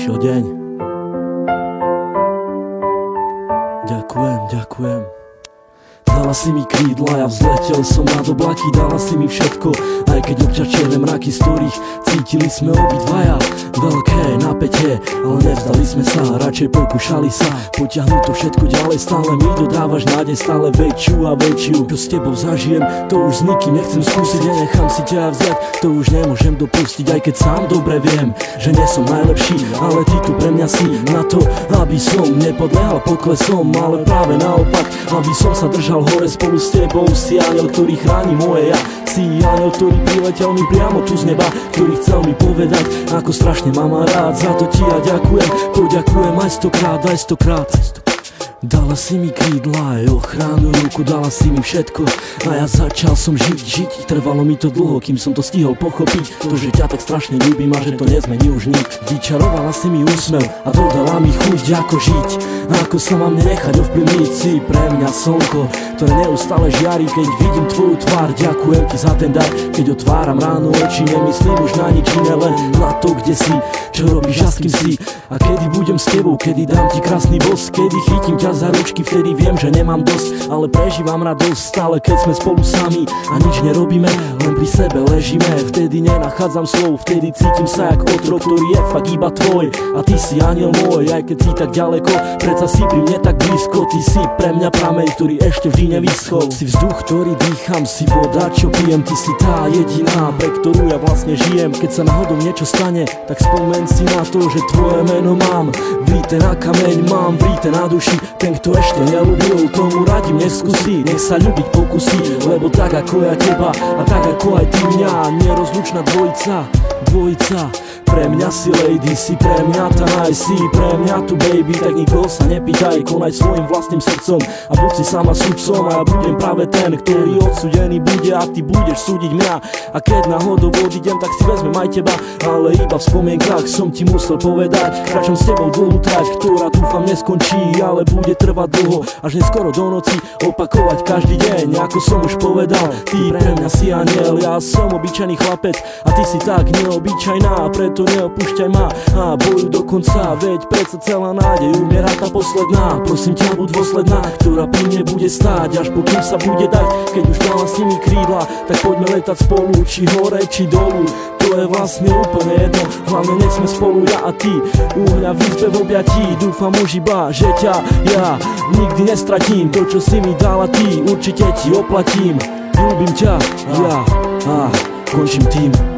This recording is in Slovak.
Prišiel deň. Ďakujem. Dala si mi krídla, ja vzletel som nad oblaky. Dala si mi všetko, aj keď občas čierne mraky, z ktorých cítili sme obidvaja veľké napätie, ale nevzdali sme sa, radšej pokúšali sa potiahnuť to všetko ďalej. Stále mi dodávaš nádej, stále väčšiu a väčšiu. Čo s tebou zažijem, to už s nikým nechcem skúsiť. Nenechám si ťa vziať, to už nemôžem dopustiť. Aj keď sám dobre viem, že nie som najlepší, ale ty tu pre mňa si na to, aby som nepodliehal poklesom, ale práve naopak, aby som sa držal hore spolu s tebou. Si aniel, ktorý chráni moje ja. Si aniel, ktorý priletel mi priamo tu z neba, ktorý chcel mi povedať, ako strašne mám rád. Za to ti ja ďakujem, poďakujem aj stokrát. Dala si mi krídla, aj ochranu ruku, dala si mi všetko a ja začal som žiť. Trvalo mi to dlho, kým som to stihol pochopiť, to, že ťa tak strašne ľúbim a že to nezmení už nik. Vyčarovala si mi úsmev a dodala mi chuť, ako žiť, ako sa mám nenechať ovplyvniť. Si pre mňa slnko, ktoré neustále žiari, keď vidím tvoju tvár. Ďakujem ti za ten dar, keď otváram ráno oči, nemyslím už na nič iné, len na to, kde si, čo robíš a s kým si. A kedy budem s tebou, kedy dám ti krásny bosk, kedy chytím ťa za ručky, vtedy viem, že nemám dosť, ale prežívam radosť stále, keď sme spolu sami a nič nerobíme, len pri sebe ležíme. Vtedy nenachádzam slov, vtedy cítim sa jak otrok, ktorý je fakt iba tvoj a ty si aniel môj. Aj keď si tak ďaleko, predsa si pri mne tak blízko. Ty si pre mňa prameň, ktorý ešte vždy nevyschol. Si vzduch, ktorý dýcham, si voda, čo pijem. Ty si tá jediná, pre ktorú ja vlastne žijem. Keď sa náhodou niečo stane, tak spomeň si na to, že tvoje meno mám vrité na kameň, mám vrité na duši. Ten, kto ešte neľúbil, tomu radím, nech skúsi, nech sa ľúbiť pokusí, lebo tak ako ja teba a tak ako aj ty mňa, nerozlučná dvojica. Pre mňa si lady, si pre mňa tá naj, si pre mňa tu baby, tak nikoho sa nepýtaj, konaj svojim vlastným srdcom a buď si sama sudcom a ja budem práve ten, ktorý odsúdený bude a ty budeš súdiť mňa. A keď náhodou odídem, tak si vezmem aj teba, ale iba v spomienkach som ti musel povedať. Kráčam s tebou dlhú trať, ktorá dúfam neskončí, ale bude trvať dlho, až neskoro do noci, opakovať každý deň, ako som už povedal. Ty pre mňa si aniel, ja som obyčajný chlapec a ty si tak neobyčajná, preto neopúšťaj ma a bojuj do konca, veď predsa celá nádej umiera tá posledná. Prosím ťa, buď dôsledná, ktorá pri mne bude stáť, až pokým sa bude dať. Keď už dala si mi krídla, tak poďme letať spolu, či hore, či dolu, to je vlastne úplne jedno, hlavne nech sme spolu ja a ty, u mňa v izbe v objatí. Dúfam už iba, že ťa ja nikdy nestratím, to čo si mi dala ty, určite ti oplatím. Ľúbim ťa, ja končím tým.